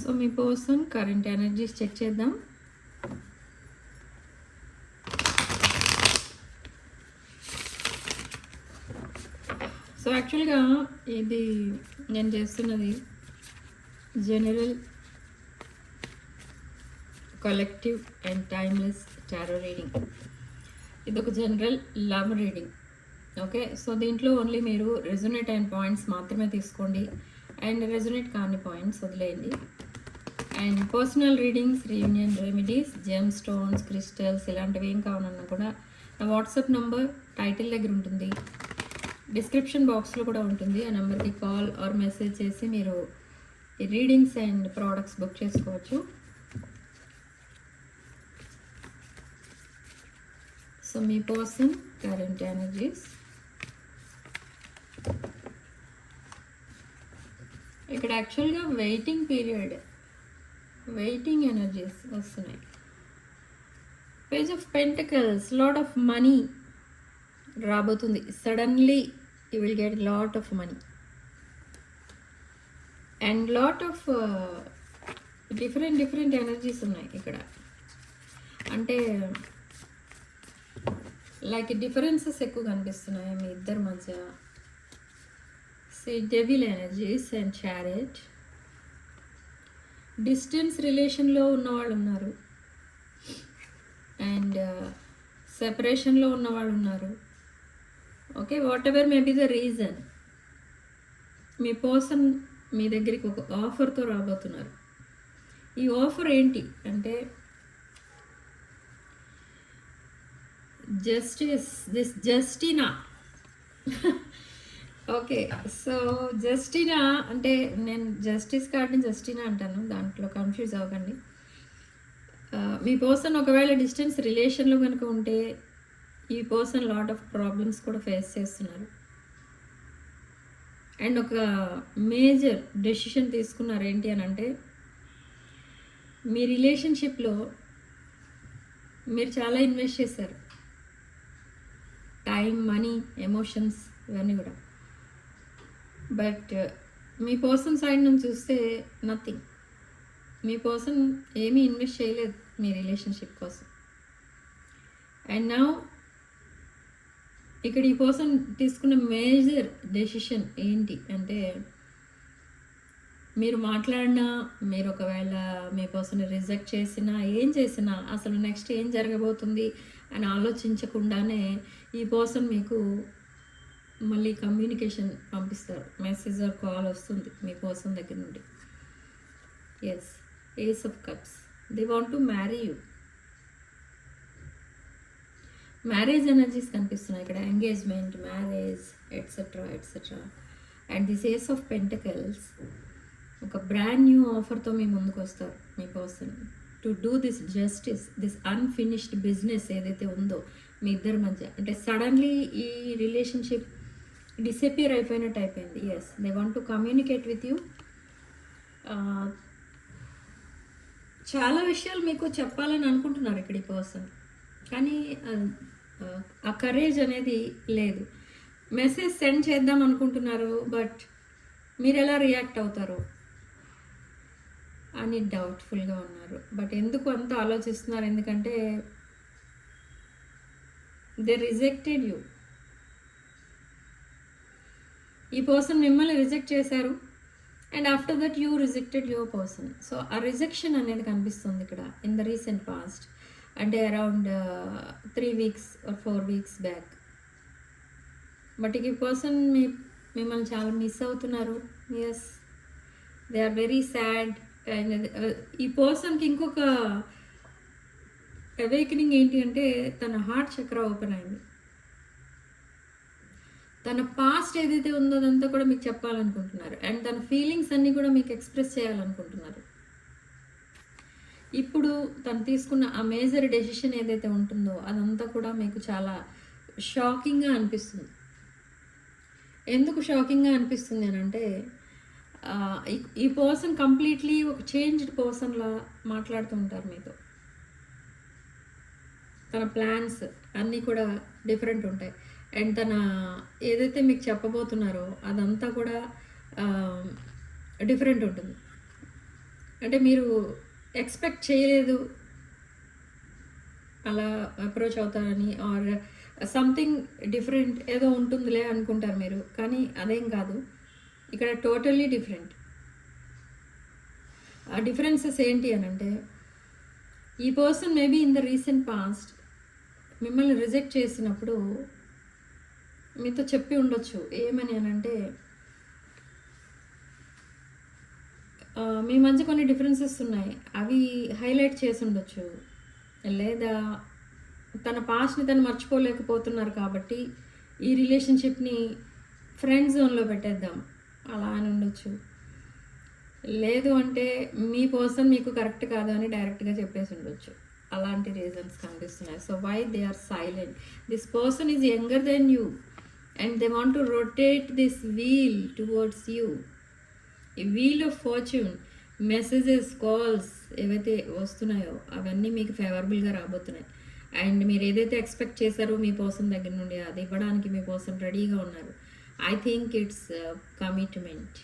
So మీ person current energies check చేద్దాం. So యాక్చువల్గా ఇది నేను చేస్తున్నది general, collective and timeless tarot reading. ఇది ఒక general love reading. Okay, so దీంట్లో ఓన్లీ మీరు రెజొనేట్ అయిన పాయింట్స్ మాత్రమే తీసుకోండి అండ్ రెజొనేట్ కాని పాయింట్స్ వదిలేయండి. And personal readings, reunion remedies, gem stones, crystals ఇలాంటివి ఏం కావాలన్నా కూడా నా వాట్సాప్ నంబర్ టైటిల్ దగ్గర ఉంటుంది, డిస్క్రిప్షన్ బాక్స్లో కూడా ఉంటుంది. ఆ నెంబర్కి కాల్ ఆర్ మెసేజ్ చేసి మీరు ఈ రీడింగ్స్ అండ్ ప్రోడక్ట్స్ బుక్ చేసుకోవచ్చు. సో మీ పర్సన్ కరెంట్ ఎనర్జీస్ ఇక్కడ actually waiting period, waiting energies వస్తున్నాయి. Page of pentacles, lot of money రాబోతుంది. Suddenly you will get lot of money and lot of different energies ఉన్నాయి ఇక్కడ. అంటే like differences ఎక్కువ కనిపిస్తున్నాయి మీ ఇద్దరి మధ్య. Devil energies and chariot. Distance రిలేషన్లో ఉన్నవాళ్ళు ఉన్నారు అండ్ సెపరేషన్లో ఉన్నవాళ్ళు ఉన్నారు. Okay, whatever may be the reason, మీ పర్సన్ మీ దగ్గరికి ఒక ఆఫర్తో రాబోతున్నారు. ఈ ఆఫర్ ఏంటి అంటే జస్టిస్, దిస్ జస్టినా. ఓకే, సో జస్టినా అంటే నేను జస్టిస్ కార్డ్ని జస్టినా అంటాను, దాంట్లో కన్ఫ్యూజ్ అవ్వకండి. మీ పర్సన్ ఒకవేళ డిస్టెన్స్ రిలేషన్లో కనుక ఉంటే ఈ పర్సన్ లాట్ ఆఫ్ ప్రాబ్లమ్స్ కూడా ఫేస్ చేస్తున్నారు అండ్ ఒక మేజర్ డెసిషన్ తీసుకున్నారు. ఏంటి అని అంటే మీ రిలేషన్షిప్లో మీరు చాలా ఇన్వెస్ట్ చేశారు, టైం, మనీ, ఎమోషన్స్ ఇవన్నీ కూడా. బట్ మీ పర్సన్ సైడ్ నుంచి చూస్తే నథింగ్. మీ పర్సన్ ఏమీ ఇన్వెస్ట్ చేయలేదు మీ రిలేషన్షిప్ కోసం. అండ్ నౌ ఇక్కడ ఈ పర్సన్ తీసుకున్న మేజర్ డెసిషన్ ఏంటి అంటే మీరు మాట్లాడినా, మీరు ఒకవేళ మీ పర్సన్ రిజెక్ట్ చేసినా, ఏం చేసినా అసలు నెక్స్ట్ ఏం జరగబోతుంది అని ఆలోచించకుండానే ఈ పర్సన్ మీకు మళ్ళీ కమ్యూనికేషన్ పంపిస్తారు, మెసేజ్ ఆర్ కాల్ వస్తుంది మీ పర్సన్ దగ్గర నుండి. Yes, ace of cups. They want to marry you. Marriage energies కనిపిస్తున్నాయి ఇక్కడ, engagement, marriage etcetera etcetera. And this ace of pentacles ఒక బ్రాండ్ న్యూ ఆఫర్తో మీ ముందుకు వస్తారు మీ person to do this justice, this unfinished business ఏదైతే ఉందో మీ ఇద్దరి మధ్య. అంటే సడన్లీ ఈ రిలేషన్షిప్ డిసపియర్ అయిపోయినట్టు అయిపోయింది. Yes, they want to communicate with you. చాలా విషయాలు మీకు చెప్పాలని అనుకుంటున్నారు ఇక్కడ ఈ పర్సన్, కానీ ఆ కరేజ్ అనేది లేదు. మెసేజ్ సెండ్ చేద్దాం అనుకుంటున్నారు, బట్ మీరు ఎలా రియాక్ట్ అవుతారు అని డౌట్ఫుల్గా ఉన్నారు. బట్ ఎందుకు అంత ఆలోచిస్తున్నారు? ఎందుకంటే దే రిజెక్టెడ్ యూ. ఈ పర్సన్ మిమ్మల్ని రిజెక్ట్ చేశారు and after that you rejected your person. So ఆ రిజెక్షన్ అనేది కనిపిస్తుంది ఇక్కడ ఇన్ ద రీసెంట్ పాస్ట్, అంటే around 3 weeks or 4 weeks back. But ఈ పర్సన్ మిమ్మల్ని చాలా మిస్ అవుతున్నారు. Yes, they are very sad. And ఈ పర్సన్కి ఇంకొక అవేకనింగ్ ఏంటి అంటే తన హార్ట్ చక్ర ఓపెన్ అయింది. తన పాస్ట్ ఏదైతే ఉందో అదంతా కూడా మీకు చెప్పాలనుకుంటున్నారు అండ్ తన ఫీలింగ్స్ అన్నీ కూడా మీకు ఎక్స్ప్రెస్ చేయాలనుకుంటున్నారు. ఇప్పుడు తను తీసుకున్న ఆ మేజర్ డెసిషన్ ఏదైతే ఉంటుందో అదంతా కూడా మీకు చాలా షాకింగ్గా అనిపిస్తుంది. ఎందుకు షాకింగ్గా అనిపిస్తుంది అని అంటే ఈ పర్సన్ కంప్లీట్లీ ఒక చేంజ్డ్ పర్సన్లా మాట్లాడుతూ ఉంటారు మీతో. తన ప్లాన్స్ అన్నీ కూడా డిఫరెంట్ ఉంటాయి అండ్ తన ఏదైతే మీకు చెప్పబోతున్నారో అదంతా కూడా డిఫరెంట్ ఉంటుంది. అంటే మీరు ఎక్స్పెక్ట్ చేయలేదు అలా అప్రోచ్ అవుతారని, ఆర్ సంథింగ్ డిఫరెంట్ ఏదో ఉంటుందిలే అనుకుంటారు మీరు, కానీ అదేం కాదు. ఇక్కడ టోటల్లీ డిఫరెంట్. ఆ డిఫరెన్సెస్ ఏంటి అని అంటే, ఈ person maybe in the recent past మిమ్మల్ని రిజెక్ట్ చేసినప్పుడు మీతో చెప్పి ఉండొచ్చు. ఏమని అని అంటే, మీ మధ్య కొన్ని డిఫరెన్సెస్ ఉన్నాయి, అవి హైలైట్ చేసి ఉండొచ్చు. లేదా తన పాస్ట్ని తను మర్చిపోలేకపోతున్నారు కాబట్టి ఈ రిలేషన్షిప్ని ఫ్రెండ్ జోన్లో పెట్టేద్దాం అలా అని ఉండొచ్చు. లేదు అంటే మీ పర్సన్ మీకు కరెక్ట్ కాదు అని డైరెక్ట్గా చెప్పేసి ఉండొచ్చు. అలాంటి రీజన్స్ కనిపిస్తున్నాయి. So why they are silent? This person is younger then you and they want to rotate this wheel towards you. ఈ wheel of fortune, messages, calls ఏవైతే వస్తున్నాయో అవన్నీ మీకు ఫేవరబుల్గా రాబోతున్నాయి. అండ్ మీరు ఏదైతే ఎక్స్పెక్ట్ చేశారో మీ పర్సన్ దగ్గర నుండి అది ఇవ్వడానికి మీ పర్సన్ రెడీగా ఉన్నారు. I think it's commitment.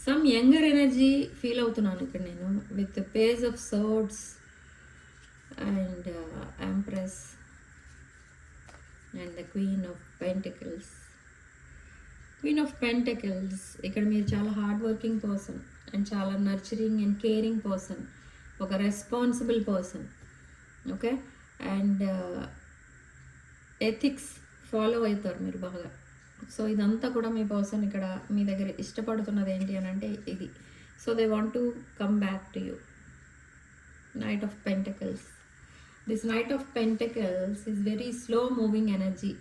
Some younger energy feel అవుతున్నాను ఇక్కడ నేను, with page of swords and empress and the queen of pentacles. Queen of pentacles ఇక్కడ మీరు చాలా హార్డ్ వర్కింగ్ పర్సన్ అండ్ చాలా నర్చరింగ్ అండ్ కేరింగ్ పర్సన్, ఒక responsible person. Okay, and ethics follow అవుతారు మీరు బాగా. సో ఇదంతా కూడా మీ పర్సన్ ఇక్కడ మీ దగ్గర ఇష్టపడుతున్నది ఏంటి అని అంటే ఇది. So they want to come back to you. Knight of pentacles. This knight of pentacles is very slow moving energy.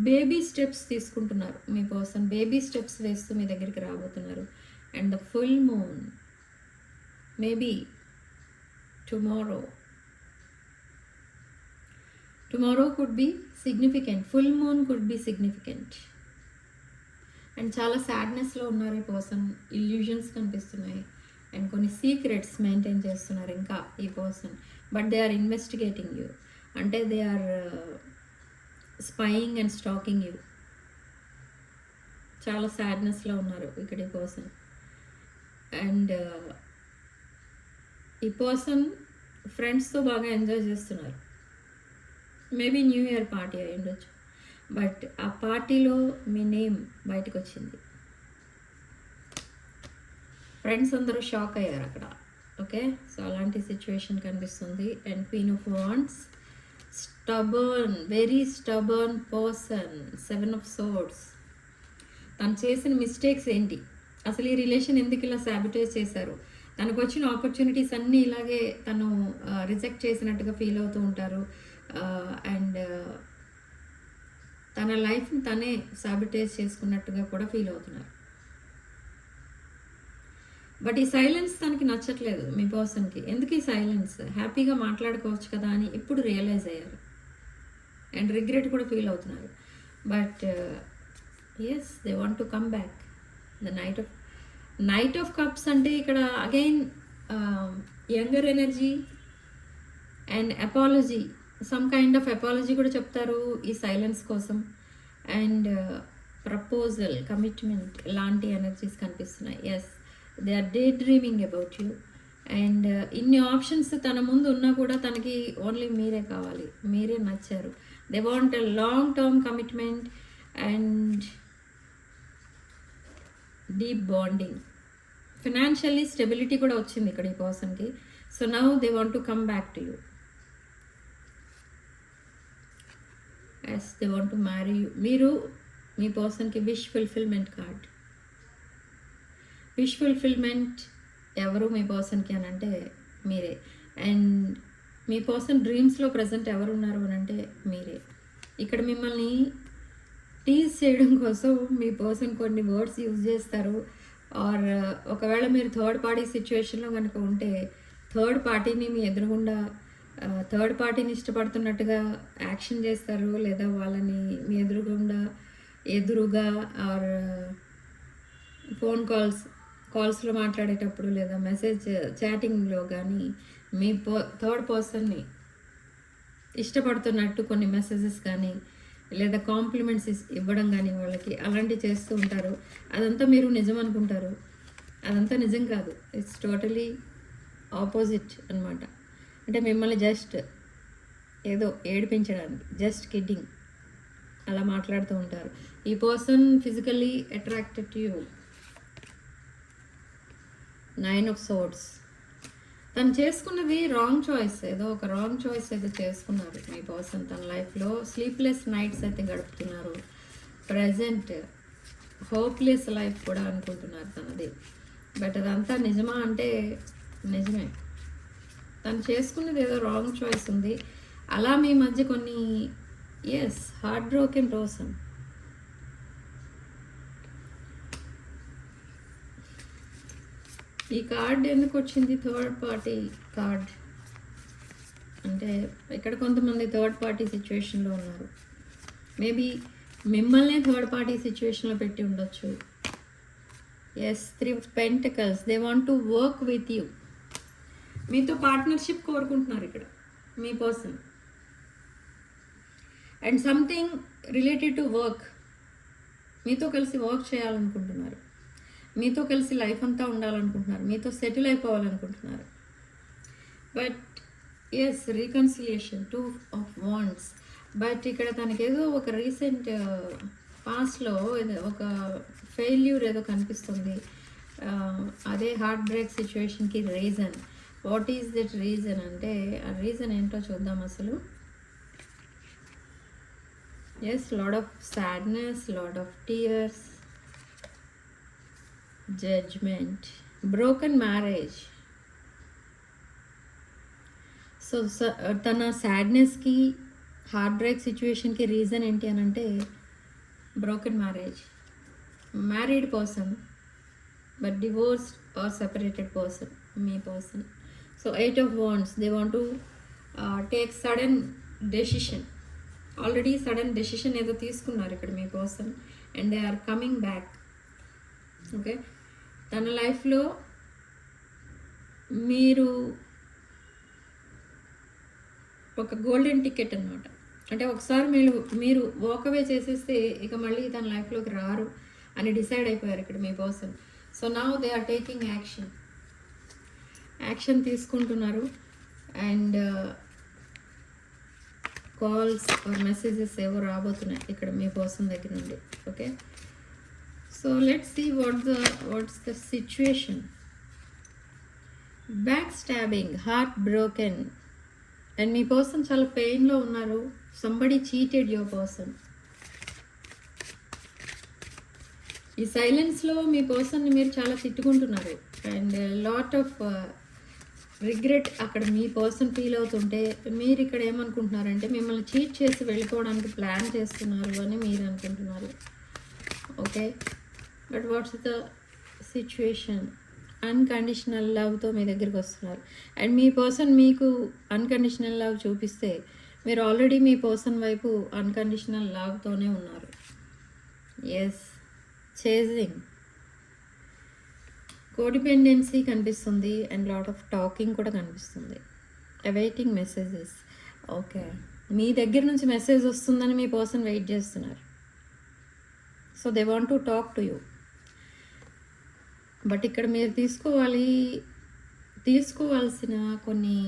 Baby steps తీసుకుంటున్నారు మీ పర్సన్, బేబీ స్టెప్స్ వేస్తూ మీ దగ్గరికి రాబోతున్నారు. And the full moon maybe tomorrow could be significant. Full moon could be significant. And చాలా సాడ్నెస్లో ఉన్నారు ఈ పర్సన్. ఇల్యూషన్స్ కనిపిస్తున్నాయి అండ్ కొన్ని సీక్రెట్స్ మెయింటైన్ చేస్తున్నారు ఇంకా ఈ పర్సన్. But they are investigating you, అంటే they are spying and stalking you. చాలా సాడ్నెస్లో ఉన్నారు ఇక్కడ ఈ పర్సన్. అండ్ ఈ పర్సన్ ఫ్రెండ్స్తో బాగా ఎంజాయ్ చేస్తున్నారు. మేబీ న్యూ ఇయర్ పార్టీ అయి ఉండొచ్చు, బట్ ఆ పార్టీలో మీ నేమ్ బయటకు వచ్చింది. ఫ్రెండ్స్ అందరూ షాక్ అయ్యారు అక్కడ. ఓకే, సో అలాంటి సిచ్యువేషన్ కనిపిస్తుంది. And queen of wands, stubborn, very stubborn person. 7 of swords. తను చేసిన మిస్టేక్స్ ఏంటి, అసలు ఈ రిలేషన్ ఎందుకు ఇలా సాబిటైజ్ చేశారు, తనకు వచ్చిన ఆపర్చునిటీస్ అన్నీ ఇలాగే తను రిజెక్ట్ చేసినట్టుగా ఫీల్ అవుతూ ఉంటారు. అండ్ తన లైఫ్ని తనే సాబిటైజ్ చేసుకున్నట్టుగా కూడా ఫీల్ అవుతున్నారు. బట్ ఈ సైలెన్స్ తనకి నచ్చట్లేదు మీ పర్సన్కి. ఎందుకు ఈ సైలెన్స్? హ్యాపీగా మాట్లాడుకోవచ్చు కదా అని ఇప్పుడు రియలైజ్ అయ్యారు. అండ్ రిగ్రెట్ కూడా ఫీల్ అవుతున్నారు. But yes, they want to come back. The knight of cups అంటే ఇక్కడ again younger energy and apology, some kind of apology కూడా చెప్తారు ఈ సైలెన్స్ కోసం. అండ్ ప్రపోజల్, కమిట్మెంట్ లాంటి ఎనర్జీస్ కనిపిస్తున్నాయి. Yes, they are day dreaming about you. And ఇన్ని options తన ముందు ఉన్నా కూడా తనకి ఓన్లీ మీరే కావాలి, మీరే నచ్చారు. They want a long term commitment and deep bonding. Financially stability కూడా వచ్చింది ఇక్కడ ఈ పర్సన్కి. So now they want to come back to you. Yes, they want to marry you. మీరు మీ పర్సన్కి wish fulfilment card. Wish fulfilment ఎవరు మీ పర్సన్కి అని అంటే మీరే. అండ్ మీ పర్సన్ డ్రీమ్స్లో ప్రజెంట్ ఎవరు ఉన్నారు అని అంటే మీరే. ఇక్కడ మిమ్మల్ని టీజ్ చేయడం కోసం మీ పర్సన్ కొన్ని వర్డ్స్ యూజ్ చేస్తారు. ఆర్ ఒకవేళ మీరు థర్డ్ పార్టీ సిచ్యువేషన్లో కనుక ఉంటే థర్డ్ పార్టీని మీ ఎదురుగుండా థర్డ్ పార్టీని ఇష్టపడుతున్నట్టుగా యాక్షన్ చేస్తారు. లేదా వాళ్ళని మీ ఎదురుగా ఆర్ ఫోన్ కాల్స్లో మాట్లాడేటప్పుడు లేదా మెసేజ్ చాటింగ్లో కానీ మీ థర్డ్ పర్సన్ని ఇష్టపడుతున్నట్టు కొన్ని మెసేజెస్ కానీ లేదా కాంప్లిమెంట్స్ ఇవ్వడం కానీ వాళ్ళకి అలాంటివి చేస్తూ ఉంటారు. అదంతా మీరు నిజం అనుకుంటారు. అదంతా నిజం కాదు. ఇట్స్ టోటలీ ఆపోజిట్ అనమాట. అంటే మిమ్మల్ని జస్ట్ ఏదో ఏడిపించడానికి, జస్ట్ కిడ్డింగ్ అలా మాట్లాడుతూ ఉంటారు. ఈ person physically attracted to you. 9 of Swords. తను చేసుకున్నది రాంగ్ చాయిస్, ఏదో ఒక రాంగ్ చాయిస్ అయితే చేసుకున్నారు మీ పర్సన్. తన లైఫ్లో స్లీప్లెస్ నైట్స్ అయితే గడుపుతున్నారు. ప్రజెంట్ హోప్లెస్ లైఫ్ కూడా అనుకుంటున్నారు తనది. బట్ అదంతా నిజమా అంటే నిజమే. తను చేసుకున్నది ఏదో రాంగ్ చాయిస్ ఉంది. అలా మీ మధ్య కొన్ని హార్ట్ బ్రోకెన్ పర్సన్. ఈ కార్డ్ ఎందుకు వచ్చింది? Third party card. అంటే ఇక్కడ కొంతమంది థర్డ్ పార్టీ సిచ్యువేషన్లో ఉన్నారు. మేబీ మిమ్మల్నే థర్డ్ పార్టీ సిచ్యువేషన్లో పెట్టి ఉండొచ్చు. 3 of Pentacles. They want to work with you. మీతో పార్ట్నర్షిప్ కోరుకుంటున్నారు ఇక్కడ మీ person. And something related to work. మీతో కలిసి వర్క్ చేయాలనుకుంటున్నారు. మీతో కలిసి లైఫ్ అంతా ఉండాలనుకుంటున్నారు. మీతో సెటిల్ అయిపోవాలనుకుంటున్నారు. But reconciliation, 2 of Wands. But ఇక్కడ తనకేదో ఒక రీసెంట్ పాస్ట్లో ఒక ఫెయిల్యూర్ ఏదో కనిపిస్తుంది. అదే హార్ట్ బ్రేక్ సిచ్యువేషన్కి reason. What is that reason అంటే ఆ రీజన్ ఏంటో చూద్దాం అసలు. Lot of sadness, lot of tears, judgement, broken marriage. So తన సాడ్నెస్కి, హార్ట్ బ్రేక్ సిచ్యువేషన్కి రీజన్ ఏంటి అని అంటే broken marriage. Married person but divorced or separated person మీ person. So 8 of Wands. They want to take sudden decision. Already sudden decision ఏదో తీసుకున్నారు ఇక్కడ మీ person. And they are coming back. Okay, తన లైఫ్లో మీరు ఒక గోల్డెన్ టికెట్ అనమాట. అంటే ఒకసారి మీరు వాకవే చేసేస్తే ఇక మళ్ళీ తన లైఫ్లోకి రారు అని డిసైడ్ అయిపోయారు ఇక్కడ మీ person. So now they are taking action తీసుకుంటున్నారు. అండ్ కాల్స్ ఆర్ మెసేజెస్ ఏవో రాబోతున్నాయి ఇక్కడ మీ పర్సన్ దగ్గర నుండి. Okay, so let's see what's the situation. Back stabbing, heart broken. And మీ పర్సన్ చాలా పెయిన్లో ఉన్నారు. Somebody cheated your person. ఈ సైలెన్స్లో మీ పర్సన్ని మీరు చాలా తిట్టుకుంటున్నారు. అండ్ లాట్ ఆఫ్ రిగ్రెట్ అక్కడ మీ పర్సన్ ఫీల్ అవుతుంటే మీరు ఇక్కడ ఏమనుకుంటున్నారంటే మిమ్మల్ని చీట్ చేసి వెళ్ళిపోవడానికి ప్లాన్ చేస్తున్నారు అని మీరు అనుకుంటున్నారు. Okay, but what's the situation? Unconditional లవ్తో మీ దగ్గరికి వస్తున్నారు. అండ్ మీ పర్సన్ మీకు అన్కండిషనల్ లవ్ చూపిస్తే మీరు ఆల్రెడీ మీ పర్సన్ వైపు అన్కండిషనల్ లవ్తోనే ఉన్నారు. చేజింగ్, కోడిపెండెన్సీ కనిపిస్తుంది. అండ్ లాట్ ఆఫ్ టాకింగ్ కూడా కనిపిస్తుంది. Awaiting messages. ఓకే, మీ దగ్గర నుంచి మెసేజ్ వస్తుందని మీ పర్సన్ వెయిట్ చేస్తున్నారు. So they want to talk to you. But ఇక్కడ మీరు తీసుకోవాల్సిన కొన్ని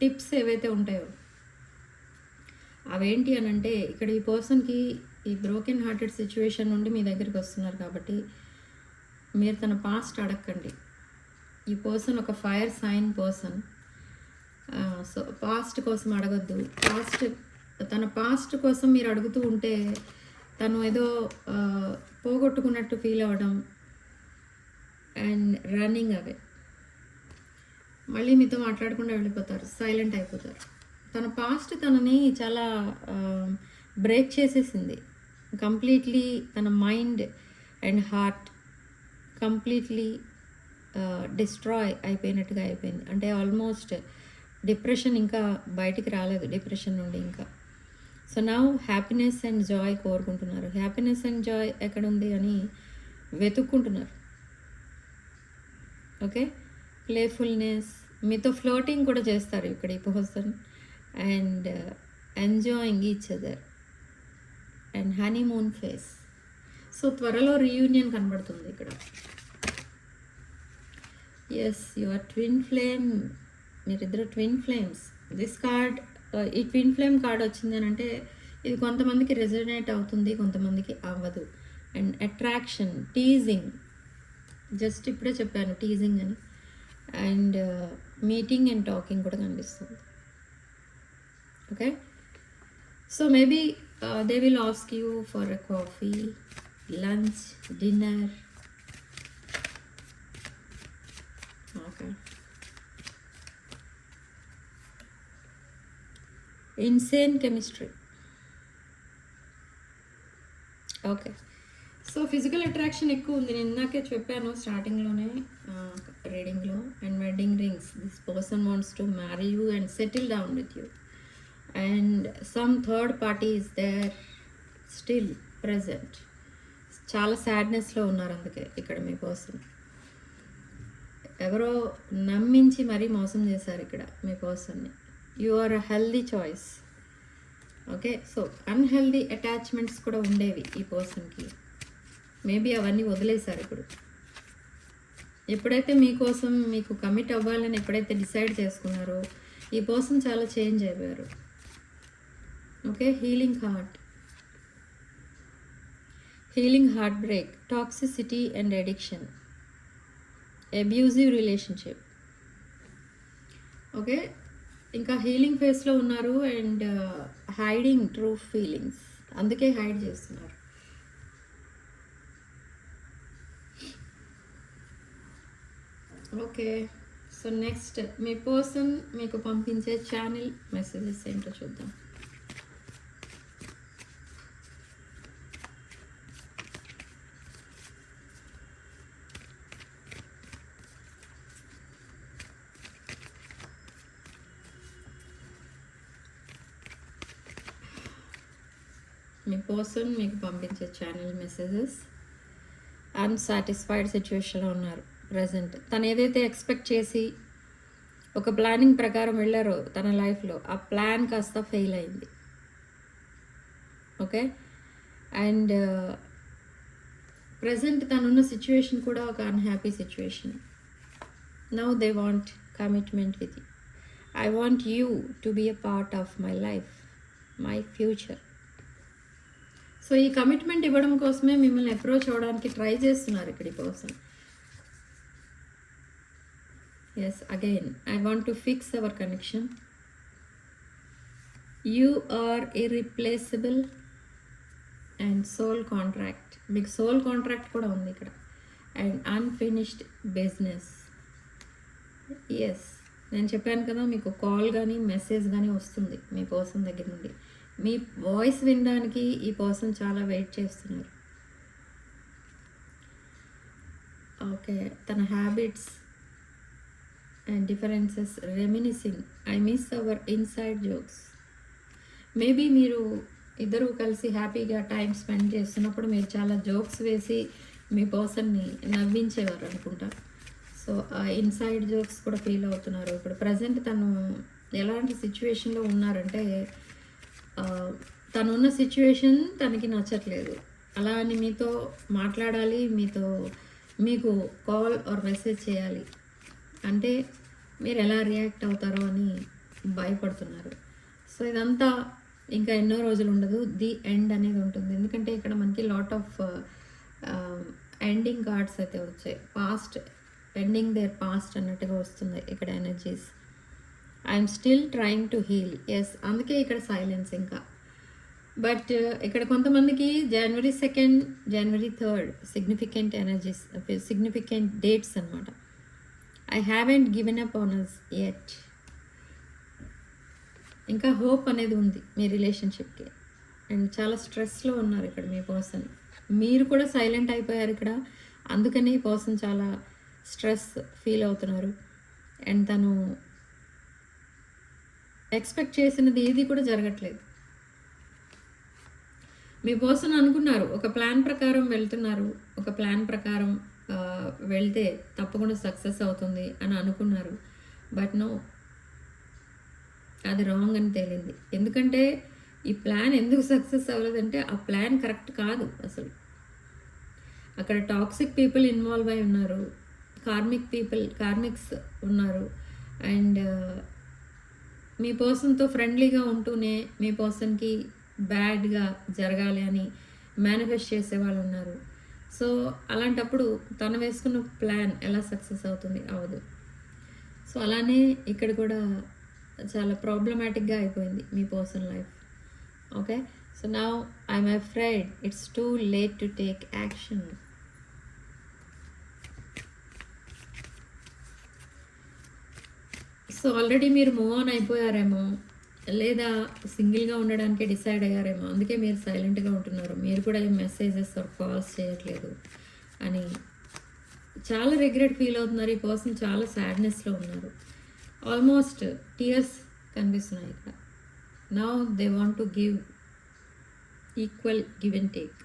టిప్స్ ఏవైతే ఉంటాయో అవేంటి అని అంటే, ఇక్కడ ఈ పర్సన్కి ఈ బ్రోకెన్ హార్టెడ్ సిచ్యువేషన్ నుండి మీ దగ్గరికి వస్తున్నారు కాబట్టి మీరు తన పాస్ట్ అడగండి. ఈ పర్సన్ ఒక fire sign person. So past కోసం అడగద్దు. తన పాస్ట్ కోసం మీరు అడుగుతూ ఉంటే తను ఏదో పోగొట్టుకున్నట్టు ఫీల్ అవ్వడం అండ్ రన్నింగ్ అవే. మళ్ళీ మీతో మాట్లాడకుండా వెళ్ళిపోతారు, సైలెంట్ అయిపోతారు. తన పాస్ట్ తనని చాలా బ్రేక్ చేసేసింది కంప్లీట్లీ. తన mind and heart completely destroy అయిపోయినట్టుగా అయిపోయింది. అంటే ఆల్మోస్ట్ డిప్రెషన్, ఇంకా బయటికి రాలేదు డిప్రెషన్ నుండి ఇంకా. So now happiness and Joy కోరుకుంటున్నారు. హ్యాపీనెస్ అండ్ జాయ్ ఎక్కడుంది అని వెతుక్కుంటున్నారు. ఓకే, ప్లేఫుల్నెస్, మీతో ఫ్లోటింగ్ కూడా చేస్తారు ఇక్కడ ఈ person. And enjoying each other. And honeymoon face. So త్వరలో రీయూనియన్ కనబడుతుంది ఇక్కడ. ఎస్, యువర్ ట్విన్ ఫ్లేమ్, మీరిద్దరు ట్విన్ ఫ్లేమ్స్. దిస్ కార్డ్, ఈ ట్విన్ ఫ్లేమ్ కార్డ్ వచ్చింది అని అంటే ఇది కొంతమందికి రెజనేట్ అవుతుంది, కొంతమందికి అవ్వదు. అండ్ అట్రాక్షన్, టీజింగ్, జస్ట్ ఇప్పుడే చెప్పాను టీజింగ్ అని. అండ్ మీటింగ్ అండ్ టాకింగ్ కూడా కనిపిస్తుంది. Okay, so maybe they will ask you for a coffee, lunch, dinner. Okay, insane chemistry. Okay, so physical attraction ఎక్కువ ఉంది. నేను ఇందాకే చెప్పాను స్టార్టింగ్లోనే రీడింగ్లో. And wedding rings, this person wants to marry you and settle down with you. And some third party is there still present. చాలా సాడ్నెస్లో ఉన్నారు, అందుకే ఇక్కడ మీ పర్సన్ ఎవరో నమ్మించి మరీ మోసం చేశారు ఇక్కడ మీ పర్సన్ని. You are a healthy choice. Okay, so unhealthy attachments కూడా ఉండేవి ఈ పర్సన్కి. మేబీ అవన్నీ వదిలేశారు ఇప్పుడు. ఎప్పుడైతే మీకోసం మీకు కమిట్ అవ్వాలని ఎప్పుడైతే డిసైడ్ చేసుకున్నారో ఈ పర్సన్ చాలా చేంజ్ అయిపోయారు. Okay, healing heart, healing heart break, toxicity and addiction, abusive relationship. Okay, ఇంకా హీలింగ్ ఫేస్లో ఉన్నారు. అండ్ హైడింగ్ ట్రూ ఫీలింగ్స్, అందుకే హైడ్ చేస్తున్నారు. ఓకే, సో నెక్స్ట్ మీ పర్సన్ మీకు పంపించే ఛానల్ మెసేజెస్ ఏంటో చూద్దాం. మీ పర్సన్ మీకు పంపించే ఛానల్ మెసేజెస్. అన్సాటిస్ఫైడ్ సిచ్యువేషన్లో ఉన్నారు ప్రజెంట్. తను ఏదైతే ఎక్స్పెక్ట్ చేసి ఒక ప్లానింగ్ ప్రకారం వెళ్ళారో తన లైఫ్లో, ఆ ప్లాన్ కాస్త ఫెయిల్ అయింది. ఓకే, అండ్ ప్రజెంట్ తనున్న సిచ్యువేషన్ కూడా ఒక unhappy situation. Now they want commitment with you. I want you to be a part of my life, my future. So ఈ కమిట్మెంట్ ఇవ్వడం కోసమే మిమ్మల్ని అప్రోచ్ అవ్వడానికి ట్రై చేస్తున్నారు ఇక్కడ ఈ person. Yes, again I want to fix our connection. You are irreplaceable and soul contract. మీకు soul contract కూడా ఉంది ఇక్కడ. And unfinished business. ఎస్, నేను చెప్పాను కదా మీకు కాల్ కానీ మెసేజ్ కానీ వస్తుంది మీ పర్సన్ దగ్గర నుండి. మీ వాయిస్ వినడానికి ఈ పర్సన్ చాలా వెయిట్ చేస్తున్నారు. ఓకే, తన habits and differences, రెమినిసింగ్, I miss our inside jokes. Maybe మీరు ఇద్దరు కలిసి హ్యాపీగా టైం స్పెండ్ చేస్తున్నప్పుడు మీరు చాలా జోక్స్ వేసి మీ పర్సన్ని నవ్వించేవారు అనుకుంటా. సో ఆ ఇన్సైడ్ జోక్స్ కూడా ఫీల్ అవుతున్నారు ఇప్పుడు. ప్రజెంట్ తను ఎలాంటి సిచ్యువేషన్లో ఉన్నారంటే తనున్న సిచ్యువేషన్ తనకి నచ్చట్లేదు. అలా అని మీతో మాట్లాడాలి, మీకు కాల్ ఆర్ మెసేజ్ చేయాలి అంటే మీరు ఎలా రియాక్ట్ అవుతారో అని భయపడుతున్నారు. సో ఇదంతా ఇంకా ఎన్నో రోజులు ఉండదు, ది ఎండ్ అనేది ఉంటుంది. ఎందుకంటే ఇక్కడ మనకి లాట్ ఆఫ్ ఎండింగ్ కార్డ్స్ అయితే వచ్చాయి. పాస్ట్ ఎండింగ్ దేర్ పాస్ట్ అన్నట్టుగా వస్తుంది ఇక్కడ energies. I'm still trying to heal. Yes, అందుకే ఇక్కడ సైలెన్స్ ఇంకా. బట్ ఇక్కడ కొంతమందికి January 2nd, January 3rd significant energies, significant dates అనమాట. I haven't given up on us yet. ఇంకా హోప్ అనేది ఉంది మీ రిలేషన్షిప్కి. అండ్ చాలా స్ట్రెస్లో ఉన్నారు ఇక్కడ మీ పర్సన్. మీరు కూడా సైలెంట్ అయిపోయారు ఇక్కడ. అందుకని ఈ పర్సన్ చాలా స్ట్రెస్ ఫీల్ అవుతున్నారు. అండ్ తను ఎక్స్పెక్ట్ చేసినది ఏది కూడా జరగట్లేదు. మీ పర్సన్ అనుకున్నారు ఒక ప్లాన్ ప్రకారం వెళ్తున్నారు, ఒక ప్లాన్ ప్రకారం వెళ్తే తప్పకుండా సక్సెస్ అవుతుంది అని అనుకున్నారు. బట్ నో, అది రాంగ్ అని తేలింది. ఎందుకంటే ఈ ప్లాన్ ఎందుకు సక్సెస్ అవ్వలేదంటే ఆ ప్లాన్ కరెక్ట్ కాదు అసలు. అక్కడ టాక్సిక్ పీపుల్ ఇన్వాల్వ్ అయి ఉన్నారు, కార్మిక్స్ ఉన్నారు. అండ్ మీ పర్సన్తో ఫ్రెండ్లీగా ఉంటూనే మీ పర్సన్కి బ్యాడ్గా జరగాలి అని మేనిఫెస్ట్ చేసే వాళ్ళు ఉన్నారు. సో అలాంటప్పుడు తను వేసుకున్న ప్లాన్ ఎలా సక్సెస్ అవుతుంది? అవ్వదు. సో అలానే ఇక్కడ కూడా చాలా ప్రాబ్లమాటిక్గా అయిపోయింది మీ personal life. Okay, so now I'm afraid it's too late to take action. So already మీరు మూవ్ ఆన్ అయిపోయారేమో, లేదా సింగిల్గా ఉండడానికి డిసైడ్ అయ్యారేమో, అందుకే మీరు సైలెంట్గా ఉంటున్నారు. మీరు కూడా ఏం మెసేజెస్ కాల్స్ చేయట్లేదు అని చాలా రిగ్రెట్ ఫీల్ అవుతున్నారు. ఈ పర్సన్ చాలా సాడ్నెస్లో ఉన్నారు. ఆల్మోస్ట్ టీయర్స్ కనిపిస్తున్నాయి ఇక్కడ. Now they want to give equal give and take,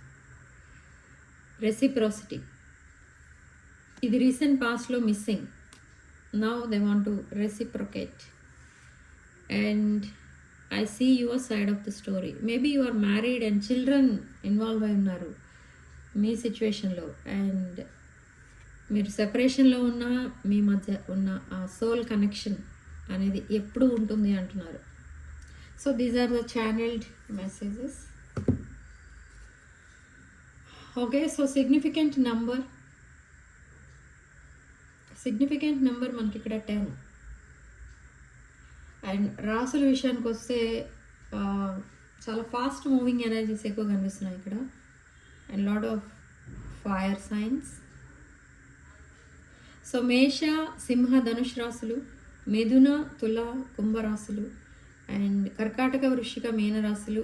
reciprocity. ఇది రీసెంట్ పాస్ట్లో missing. Now they want to reciprocate. And I see your side of the story. Maybe you are married and children involve అయి ఉన్నారు మీ సిచ్యువేషన్లో. And మీరు సెపరేషన్లో ఉన్న మీ మధ్య ఉన్న ఆ సోల్ కనెక్షన్ అనేది ఎప్పుడు ఉంటుంది అంటున్నారు. So these are the channelled messages. Okay, so significant number మనకి ఇక్కడ 10. అండ్ రాసుల విషయానికి వస్తే చాలా ఫాస్ట్ మూవింగ్ ఎనర్జీస్ ఎక్కువ కనిపిస్తున్నాయి ఇక్కడ. And lot of fire science. So మేష, సింహ, ధనుష్ రాశులు, మిథున, తుల, కుంభరాశులు, అండ్ కర్కాటక, వృశ్చిక, మీన రాశులు,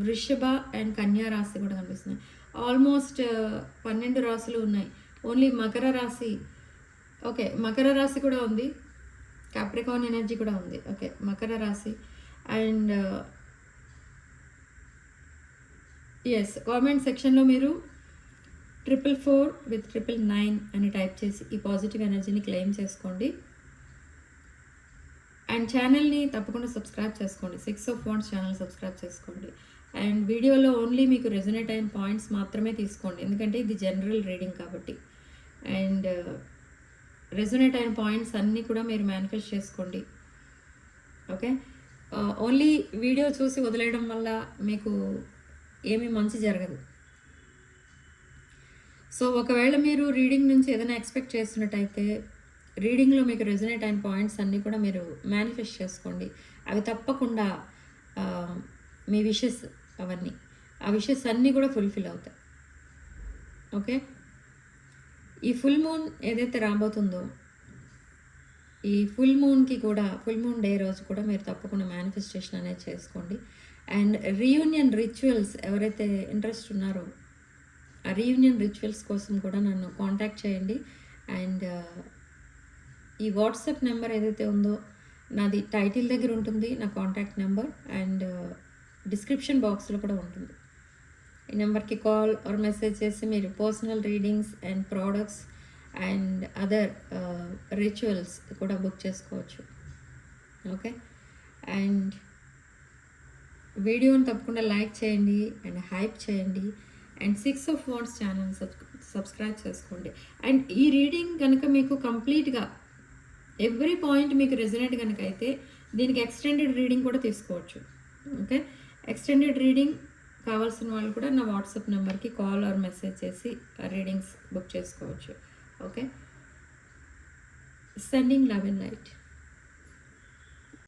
వృషభ అండ్ కన్యా రాశి కూడా కనిపిస్తున్నాయి. ఆల్మోస్ట్ 12 రాశులు ఉన్నాయి. ఓన్లీ మకర రాశి, ఓకే మకర రాశి కూడా ఉంది, క్యాప్రికాన్ ఎనర్జీ కూడా ఉంది. ఓకే, మకర రాశి. అండ్ ఎస్, కామెంట్ సెక్షన్లో మీరు 444 with 999 అని టైప్ చేసి ఈ పాజిటివ్ ఎనర్జీని క్లెయిమ్ చేసుకోండి. అండ్ ఛానల్ని తప్పకుండా సబ్స్క్రైబ్ చేసుకోండి. 6 of Wands ఛానల్ సబ్స్క్రైబ్ చేసుకోండి. అండ్ వీడియోలో ఓన్లీ మీకు రెజొనేట్ అయిన పాయింట్స్ మాత్రమే తీసుకోండి, ఎందుకంటే ఇది జనరల్ రీడింగ్ కాబట్టి. అండ్ రెజొనేట్ అయిన పాయింట్స్ అన్నీ కూడా మీరు మేనిఫెస్ట్ చేసుకోండి. ఓకే, ఓన్లీ వీడియో చూసి వదిలేయడం వల్ల మీకు ఏమీ మంచి జరగదు. సో ఒకవేళ మీరు రీడింగ్ నుంచి ఏదైనా ఎక్స్పెక్ట్ చేస్తున్నట్టయితే రీడింగ్లో మీకు రెజొనేట్ అయిన పాయింట్స్ అన్నీ కూడా మీరు మేనిఫెస్ట్ చేసుకోండి. అవి తప్పకుండా మీ విషెస్ అవన్నీ ఆ విషెస్ అన్నీ కూడా ఫుల్ఫిల్ అవుతాయి. ఓకే, ఈ ఫుల్ మూన్ ఏదైతే రాబోతుందో ఈ ఫుల్ మూన్కి కూడా, ఫుల్ మూన్ డే రోజు కూడా మీరు తప్పకుండా మేనిఫెస్టేషన్ అనేది చేసుకోండి. అండ్ రీయూనియన్ రిచువల్స్ ఎవరైతే ఇంట్రెస్ట్ ఉన్నారో ఆ రీయూనియన్ రిచువల్స్ కోసం కూడా నన్ను కాంటాక్ట్ చేయండి. అండ్ ఈ వాట్సాప్ నెంబర్ ఏదైతే ఉందో నాది టైటిల్ దగ్గర ఉంటుంది నా కాంటాక్ట్ నెంబర్, అండ్ డిస్క్రిప్షన్ బాక్స్లో కూడా ఉంటుంది. ఈ నెంబర్కి కాల్ ఆర్ మెసేజ్ చేసి మీరు personal readings and products and other rituals కూడా బుక్ చేసుకోవచ్చు. ఓకే, అండ్ వీడియోని తప్పకుండా లైక్ చేయండి అండ్ హైప్ చేయండి. And 6 of Wands channel subscribe చేసుకోండి. అండ్ ఈ రీడింగ్ కనుక మీకు కంప్లీట్గా ఎవ్రీ పాయింట్ మీకు రెజొనేట్ కనుక అయితే దీనికి ఎక్స్టెండెడ్ రీడింగ్ కూడా తీసుకోవచ్చు. ఓకే, ఎక్స్టెండెడ్ రీడింగ్ కావాల్సిన వాళ్ళు కూడా నా వాట్సాప్ నెంబర్కి కాల్ ఆర్ మెసేజ్ చేసి రీడింగ్స్ బుక్ చేసుకోవచ్చు. Okay, sending love and light.